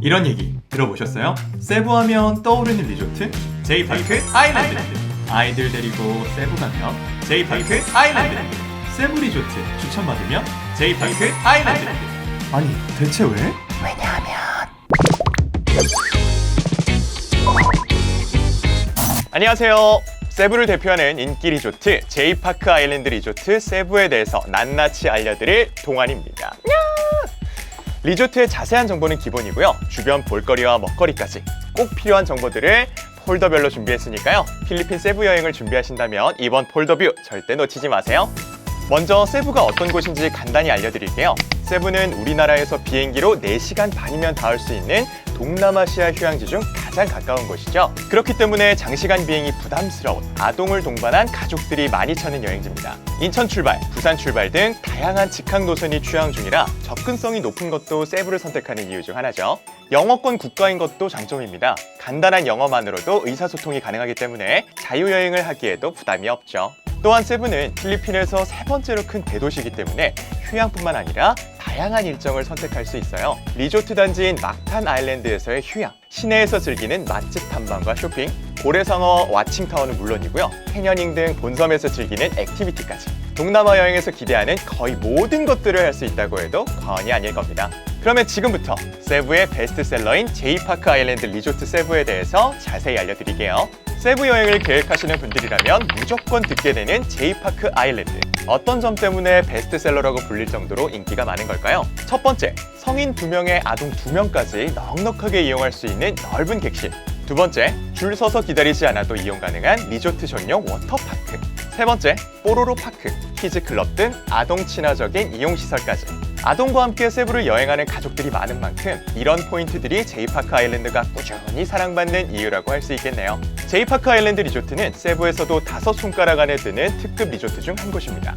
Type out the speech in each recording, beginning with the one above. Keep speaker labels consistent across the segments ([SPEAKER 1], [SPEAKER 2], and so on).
[SPEAKER 1] 이런 얘기 들어보셨어요? 세부 하면 떠오르는 리조트? 제이파크 아일랜드. 아이들 데리고 세부 가면 제이파크 아일랜드. 세부 리조트 추천받으면 제이파크 아일랜드. 아니 대체 왜?
[SPEAKER 2] 안녕하세요. 세부를 대표하는 인기 리조트 제이파크 아일랜드 리조트 세부에 대해서 낱낱이 알려드릴 동안입니다. 리조트의 자세한 정보는 기본이고요. 주변 볼거리와 먹거리까지 꼭 필요한 정보들을 폴더별로 준비했으니까요. 필리핀 세부 여행을 준비하신다면 이번 폴더뷰 절대 놓치지 마세요. 먼저 세부가 어떤 곳인지 간단히 알려드릴게요. 세부는 우리나라에서 비행기로 4시간 반이면 닿을 수 있는 동남아시아 휴양지 중 가장 가까운 곳이죠. 그렇기 때문에 장시간 비행이 부담스러운 아동을 동반한 가족들이 많이 찾는 여행지입니다. 인천 출발, 부산 출발 등 다양한 직항 노선이 휴양 중이라 접근성이 높은 것도 세부를 선택하는 이유 중 하나죠. 영어권 국가인 것도 장점입니다. 간단한 영어만으로도 의사소통이 가능하기 때문에 자유여행을 하기에도 부담이 없죠. 또한 세부는 필리핀에서 3번째로 큰 대도시이기 때문에 휴양뿐만 아니라 다양한 일정을 선택할 수 있어요. 리조트 단지인 막탄 아일랜드에서의 휴양, 시내에서 즐기는 맛집 탐방과 쇼핑, 고래상어 와칭타워는 물론이고요. 캐녀닝 등 본섬에서 즐기는 액티비티까지 동남아 여행에서 기대하는 거의 모든 것들을 할 수 있다고 해도 과언이 아닐 겁니다. 그러면 지금부터 세부의 베스트셀러인 제이파크 아일랜드 리조트 세부에 대해서 자세히 알려드릴게요. 세부 여행을 계획하시는 분들이라면 무조건 듣게 되는 제이파크 아일랜드. 어떤 점 때문에 베스트셀러라고 불릴 정도로 인기가 많은 걸까요? 첫 번째, 성인 2명에 아동 2명까지 넉넉하게 이용할 수 있는 넓은 객실. 두 번째, 줄 서서 기다리지 않아도 이용 가능한 리조트 전용 워터파크. 세 번째, 뽀로로 파크, 키즈클럽 등 아동 친화적인 이용시설까지. 아동과 함께 세부를 여행하는 가족들이 많은 만큼 이런 포인트들이 제이파크 아일랜드가 꾸준히 사랑받는 이유라고 할 수 있겠네요. 제이파크 아일랜드 리조트는 세부에서도 5손가락 안에 드는 특급 리조트 중 한 곳입니다.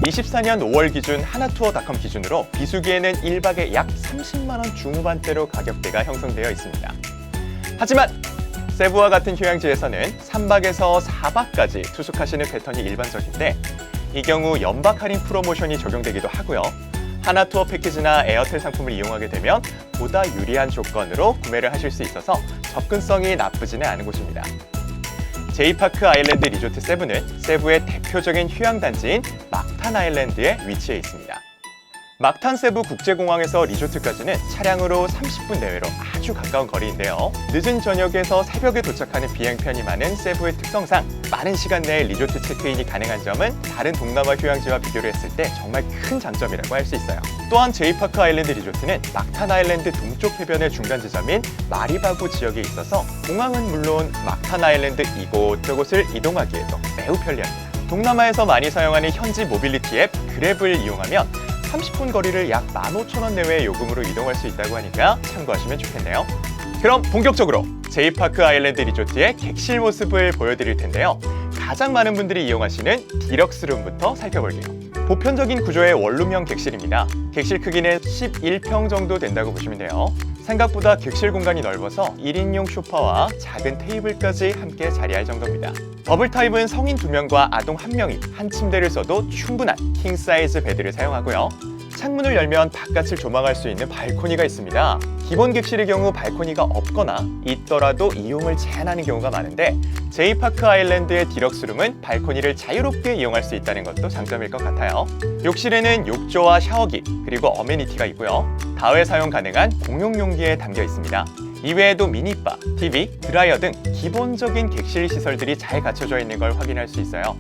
[SPEAKER 2] 24년 5월 기준 하나투어닷컴 기준으로 비수기에는 1박에 약 30만 원 중후반대로 가격대가 형성되어 있습니다. 하지만 세부와 같은 휴양지에서는 3박에서 4박까지 투숙하시는 패턴이 일반적인데 이 경우 연박 할인 프로모션이 적용되기도 하고요. 하나투어 패키지나 에어텔 상품을 이용하게 되면 보다 유리한 조건으로 구매를 하실 수 있어서 접근성이 나쁘지는 않은 곳입니다. 제이파크 아일랜드 리조트 세부는 세부의 대표적인 휴양단지인 막탄 아일랜드에 위치해 있습니다. 막탄 세부 국제공항에서 리조트까지는 차량으로 30분 내외로 아주 가까운 거리인데요. 늦은 저녁에서 새벽에 도착하는 비행편이 많은 세부의 특성상 빠른 시간 내에 리조트 체크인이 가능한 점은 다른 동남아 휴양지와 비교를 했을 때 정말 큰 장점이라고 할 수 있어요. 또한 제이파크 아일랜드 리조트는 막탄 아일랜드 동쪽 해변의 중간 지점인 마리바구 지역에 있어서 공항은 물론 막탄 아일랜드 이곳저곳을 이동하기에도 매우 편리합니다. 동남아에서 많이 사용하는 현지 모빌리티 앱 그랩을 이용하면 30분 거리를 약 15,000원 내외의 요금으로 이동할 수 있다고 하니까 참고하시면 좋겠네요. 그럼 본격적으로 제이파크 아일랜드 리조트의 객실 모습을 보여드릴 텐데요. 가장 많은 분들이 이용하시는 디럭스룸부터 살펴볼게요. 보편적인 구조의 원룸형 객실입니다. 객실 크기는 11평 정도 된다고 보시면 돼요. 생각보다 객실 공간이 넓어서 1인용 소파와 작은 테이블까지 함께 자리할 정도입니다. 더블 타입은 성인 2명과 아동 1명이 한 침대를 써도 충분한 킹 사이즈 베드를 사용하고요. 창문을 열면 바깥을 조망할 수 있는 발코니가 있습니다. 기본 객실의 경우 발코니가 없거나 있더라도 이용을 제한하는 경우가 많은데 제이파크 아일랜드의 디럭스룸은 발코니를 자유롭게 이용할 수 있다는 것도 장점일 것 같아요. 욕실에는 욕조와 샤워기 그리고 어메니티가 있고요. 다회 사용 가능한 공용 용기에 담겨 있습니다. 이외에도 미니바, TV, 드라이어 등 기본적인 객실 시설들이 잘 갖춰져 있는 걸 확인할 수 있어요.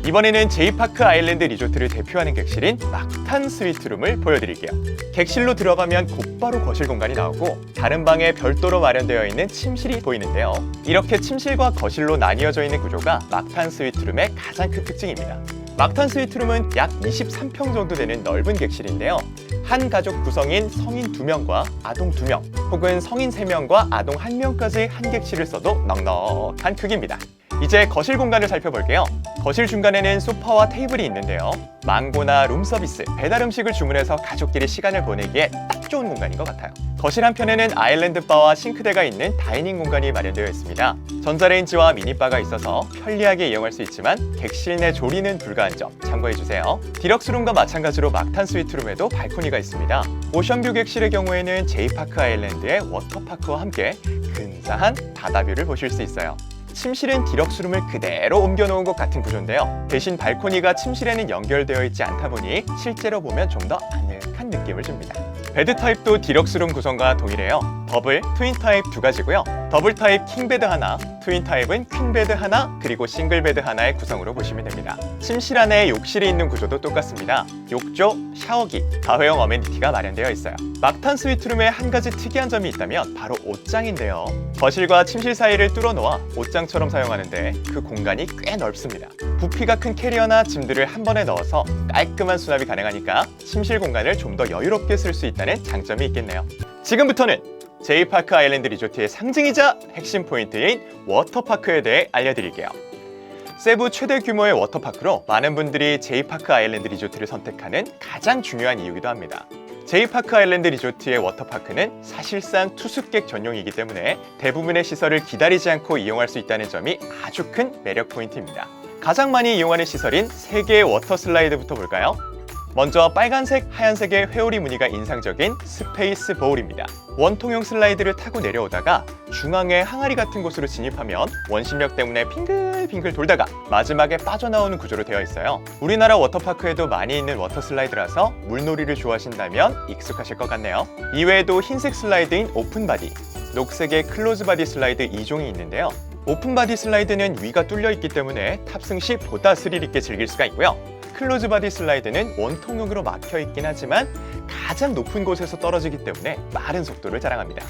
[SPEAKER 2] 이번에는 제이파크 아일랜드 리조트를 대표하는 객실인 막탄 스위트룸을 보여드릴게요. 객실로 들어가면 곧바로 거실 공간이 나오고 다른 방에 별도로 마련되어 있는 침실이 보이는데요. 이렇게 침실과 거실로 나뉘어져 있는 구조가 막탄 스위트룸의 가장 큰 특징입니다. 막탄 스위트룸은 약 23평 정도 되는 넓은 객실인데요. 한 가족 구성인 성인 2명과 아동 2명 혹은 성인 3명과 아동 1명까지 한 객실을 써도 넉넉한 크기입니다. 이제 거실 공간을 살펴볼게요. 거실 중간에는 소파와 테이블이 있는데요. 망고나 룸서비스, 배달 음식을 주문해서 가족끼리 시간을 보내기에 딱 좋은 공간인 것 같아요. 거실 한편에는 아일랜드 바와 싱크대가 있는 다이닝 공간이 마련되어 있습니다. 전자레인지와 미니바가 있어서 편리하게 이용할 수 있지만 객실 내 조리는 불가한 점 참고해주세요. 디럭스룸과 마찬가지로 막탄 스위트룸에도 발코니가 있습니다. 오션뷰 객실의 경우에는 제이파크 아일랜드의 워터파크와 함께 근사한 바다뷰를 보실 수 있어요. 침실은 디럭스룸을 그대로 옮겨놓은 것 같은 구조인데요. 대신 발코니가 침실에는 연결되어 있지 않다 보니 실제로 보면 좀 더 아늑한 느낌을 줍니다. 베드 타입도 디럭스룸 구성과 동일해요. 더블, 트윈 타입 두 가지고요. 더블 타입 킹베드 하나, 트윈 타입은 퀸베드 하나, 그리고 싱글 베드 하나의 구성으로 보시면 됩니다. 침실 안에 욕실이 있는 구조도 똑같습니다. 욕조, 샤워기, 다회용 어메니티가 마련되어 있어요. 막탄 스위트룸에 한 가지 특이한 점이 있다면 바로 옷장인데요. 거실과 침실 사이를 뚫어놓아 옷장처럼 사용하는데 그 공간이 꽤 넓습니다. 부피가 큰 캐리어나 짐들을 한 번에 넣어서 깔끔한 수납이 가능하니까 침실 공간을 좀 더 여유롭게 쓸 수 있다는 장점이 있겠네요. 지금부터는 제이파크 아일랜드 리조트의 상징이자 핵심 포인트인 워터파크에 대해 알려드릴게요. 세부 최대 규모의 워터파크로 많은 분들이 제이파크 아일랜드 리조트를 선택하는 가장 중요한 이유이기도 합니다. 제이파크 아일랜드 리조트의 워터파크는 사실상 투숙객 전용이기 때문에 대부분의 시설을 기다리지 않고 이용할 수 있다는 점이 아주 큰 매력 포인트입니다. 가장 많이 이용하는 시설인 3개의 워터 슬라이드부터 볼까요? 먼저 빨간색, 하얀색의 회오리 무늬가 인상적인 스페이스 보울입니다. 원통형 슬라이드를 타고 내려오다가 중앙에 항아리 같은 곳으로 진입하면 원심력 때문에 빙글빙글 돌다가 마지막에 빠져나오는 구조로 되어 있어요. 우리나라 워터파크에도 많이 있는 워터 슬라이드라서 물놀이를 좋아하신다면 익숙하실 것 같네요. 이외에도 흰색 슬라이드인 오픈바디, 녹색의 클로즈바디 슬라이드 2종이 있는데요. 오픈바디 슬라이드는 위가 뚫려 있기 때문에 탑승 시 보다 스릴 있게 즐길 수가 있고요. 클로즈 바디 슬라이드는 원통형으로 막혀 있긴 하지만 가장 높은 곳에서 떨어지기 때문에 빠른 속도를 자랑합니다.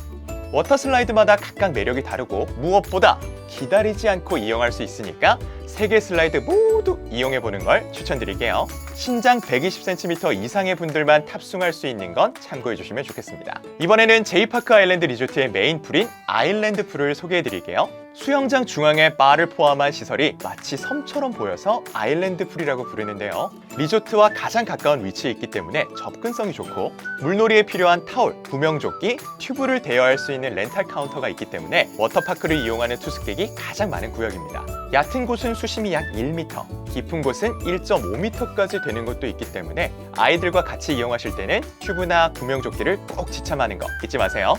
[SPEAKER 2] 워터 슬라이드마다 각각 매력이 다르고 무엇보다 기다리지 않고 이용할 수 있으니까 3개 슬라이드 모두 이용해보는 걸 추천드릴게요. 신장 120cm 이상의 분들만 탑승할 수 있는 건 참고해주시면 좋겠습니다. 이번에는 제이파크 아일랜드 리조트의 메인 풀인 아일랜드 풀을 소개해드릴게요. 수영장 중앙에 바를 포함한 시설이 마치 섬처럼 보여서 아일랜드 풀이라고 부르는데요. 리조트와 가장 가까운 위치에 있기 때문에 접근성이 좋고 물놀이에 필요한 타올, 구명조끼, 튜브를 대여할 수 있는 렌탈 카운터가 있기 때문에 워터파크를 이용하는 투숙객이 가장 많은 구역입니다. 얕은 곳은 수심이 약 1m, 깊은 곳은 1.5m까지 되는 곳도 있기 때문에 아이들과 같이 이용하실 때는 튜브나 구명조끼를 꼭 지참하는 거 잊지 마세요.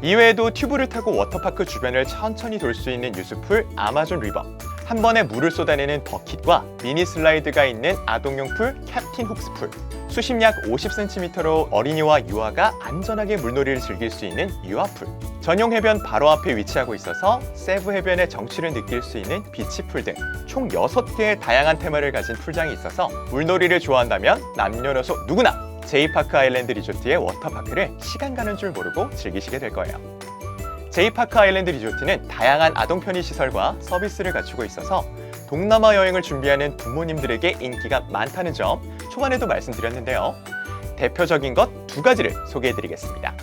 [SPEAKER 2] 이외에도 튜브를 타고 워터파크 주변을 천천히 돌 수 있는 유스풀 아마존 리버, 한 번에 물을 쏟아내는 버킷과 미니 슬라이드가 있는 아동용 풀 캡틴 훅스 풀, 수심 약 50cm로 어린이와 유아가 안전하게 물놀이를 즐길 수 있는 유아풀, 전용 해변 바로 앞에 위치하고 있어서 세부 해변의 정취를 느낄 수 있는 비치풀 등 총 6개의 다양한 테마를 가진 풀장이 있어서 물놀이를 좋아한다면 남녀노소 누구나 제이파크 아일랜드 리조트의 워터파크를 시간 가는 줄 모르고 즐기시게 될 거예요. 제이파크 아일랜드 리조트는 다양한 아동 편의 시설과 서비스를 갖추고 있어서 동남아 여행을 준비하는 부모님들에게 인기가 많다는 점 초반에도 말씀드렸는데요. 대표적인 것 2가지를 소개해드리겠습니다.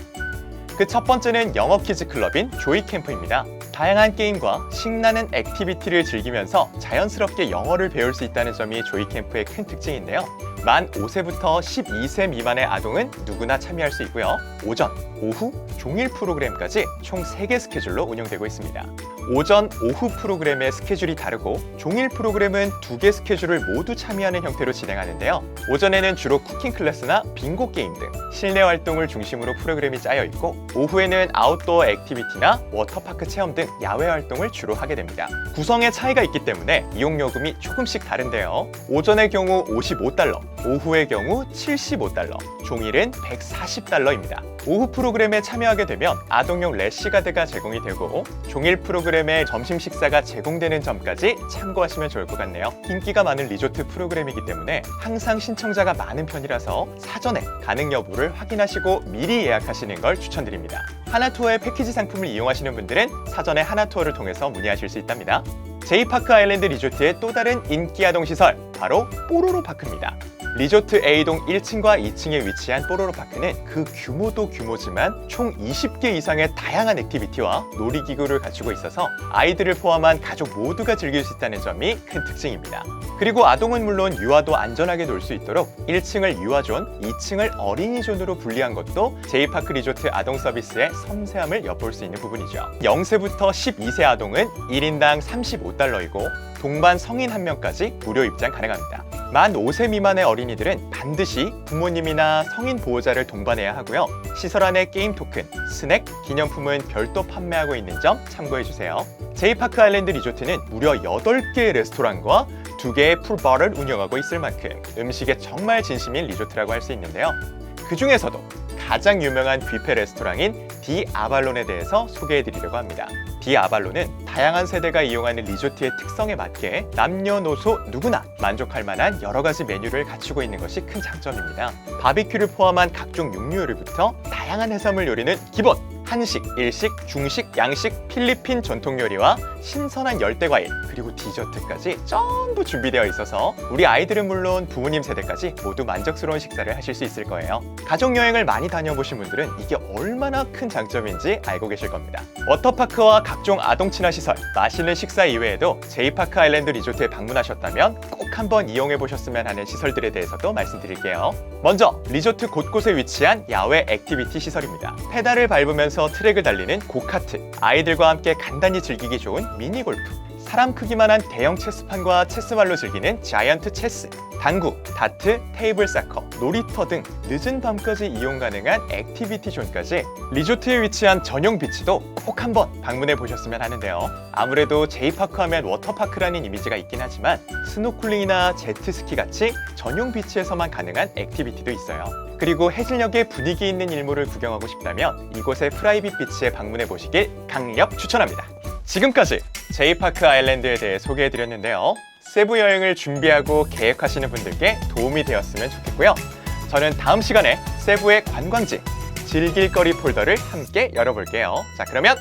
[SPEAKER 2] 그 첫 번째는 영어 키즈 클럽인 조이 캠프입니다. 다양한 게임과 신나는 액티비티를 즐기면서 자연스럽게 영어를 배울 수 있다는 점이 조이 캠프의 큰 특징인데요. 만 5세부터 12세 미만의 아동은 누구나 참여할 수 있고요. 오전, 오후, 종일 프로그램까지 총 3개 스케줄로 운영되고 있습니다. 오전, 오후 프로그램의 스케줄이 다르고 종일 프로그램은 2개 스케줄을 모두 참여하는 형태로 진행하는데요. 오전에는 주로 쿠킹 클래스나 빙고 게임 등 실내 활동을 중심으로 프로그램이 짜여 있고 오후에는 아웃도어 액티비티나 워터파크 체험 등 야외 활동을 주로 하게 됩니다. 구성의 차이가 있기 때문에 이용요금이 조금씩 다른데요. 오전의 경우 $55, 오후의 경우 $75, 종일은 $140입니다. 오후 프로그램에 참여하게 되면 아동용 래시가드가 제공이 되고 종일 프로그램에 점심 식사가 제공되는 점까지 참고하시면 좋을 것 같네요. 인기가 많은 리조트 프로그램이기 때문에 항상 신청자가 많은 편이라서 사전에 가능 여부를 확인하시고 미리 예약하시는 걸 추천드립니다. 하나투어의 패키지 상품을 이용하시는 분들은 사전에 하나투어를 통해서 문의하실 수 있답니다. 제이파크 아일랜드 리조트의 또 다른 인기 아동 시설, 바로 뽀로로 파크입니다. 리조트 A동 1층과 2층에 위치한 뽀로로 파크는 그 규모도 규모지만 총 20개 이상의 다양한 액티비티와 놀이기구를 갖추고 있어서 아이들을 포함한 가족 모두가 즐길 수 있다는 점이 큰 특징입니다. 그리고 아동은 물론 유아도 안전하게 놀 수 있도록 1층을 유아존, 2층을 어린이존으로 분리한 것도 제이파크 리조트 아동 서비스의 섬세함을 엿볼 수 있는 부분이죠. 0세부터 12세 아동은 1인당 35달러이고 동반 성인 1명까지 무료 입장 가능합니다. 만 5세 미만의 어린이들은 반드시 부모님이나 성인 보호자를 동반해야 하고요. 시설 안에 게임 토큰, 스낵, 기념품은 별도 판매하고 있는 점 참고해주세요. 제이파크 아일랜드 리조트는 무려 8개의 레스토랑과 2개의 풀바를 운영하고 있을 만큼 음식에 정말 진심인 리조트라고 할 수 있는데요. 그 중에서도 가장 유명한 뷔페 레스토랑인 디 아발론에 대해서 소개해드리려고 합니다. 디 아발론은 다양한 세대가 이용하는 리조트의 특성에 맞게 남녀노소 누구나 만족할 만한 여러 가지 메뉴를 갖추고 있는 것이 큰 장점입니다. 바비큐를 포함한 각종 육류 요리부터 다양한 해산물 요리는 기본! 한식, 일식, 중식, 양식, 필리핀 전통 요리와 신선한 열대과일, 그리고 디저트까지 전부 준비되어 있어서 우리 아이들은 물론 부모님 세대까지 모두 만족스러운 식사를 하실 수 있을 거예요. 가족여행을 많이 다녀보신 분들은 이게 얼마나 큰 장점인지 알고 계실 겁니다. 워터파크와 각종 아동 친화 시설, 맛있는 식사 이외에도 제이파크 아일랜드 리조트에 방문하셨다면 꼭 한번 이용해 보셨으면 하는 시설들에 대해서도 말씀드릴게요. 먼저 리조트 곳곳에 위치한 야외 액티비티 시설입니다. 페달을 밟으면서 트랙을 달리는 고카트, 아이들과 함께 간단히 즐기기 좋은 미니골프, 사람 크기만한 대형 체스판과 체스발로 즐기는 자이언트 체스, 당구, 다트, 테이블 사커, 놀이터 등 늦은 밤까지 이용 가능한 액티비티 존까지 리조트에 위치한 전용 비치도 꼭 한번 방문해 보셨으면 하는데요. 아무래도 제이파크 하면 워터파크라는 이미지가 있긴 하지만 스노클링이나 제트스키 같이 전용 비치에서만 가능한 액티비티도 있어요. 그리고 해질녘에 분위기 있는 일몰을 구경하고 싶다면 이곳의 프라이빗 비치에 방문해 보시길 강력 추천합니다. 지금까지 제이파크 아일랜드에 대해 소개해드렸는데요. 세부 여행을 준비하고 계획하시는 분들께 도움이 되었으면 좋겠고요. 저는 다음 시간에 세부의 관광지, 즐길거리 폴더를 함께 열어볼게요. 자, 그러면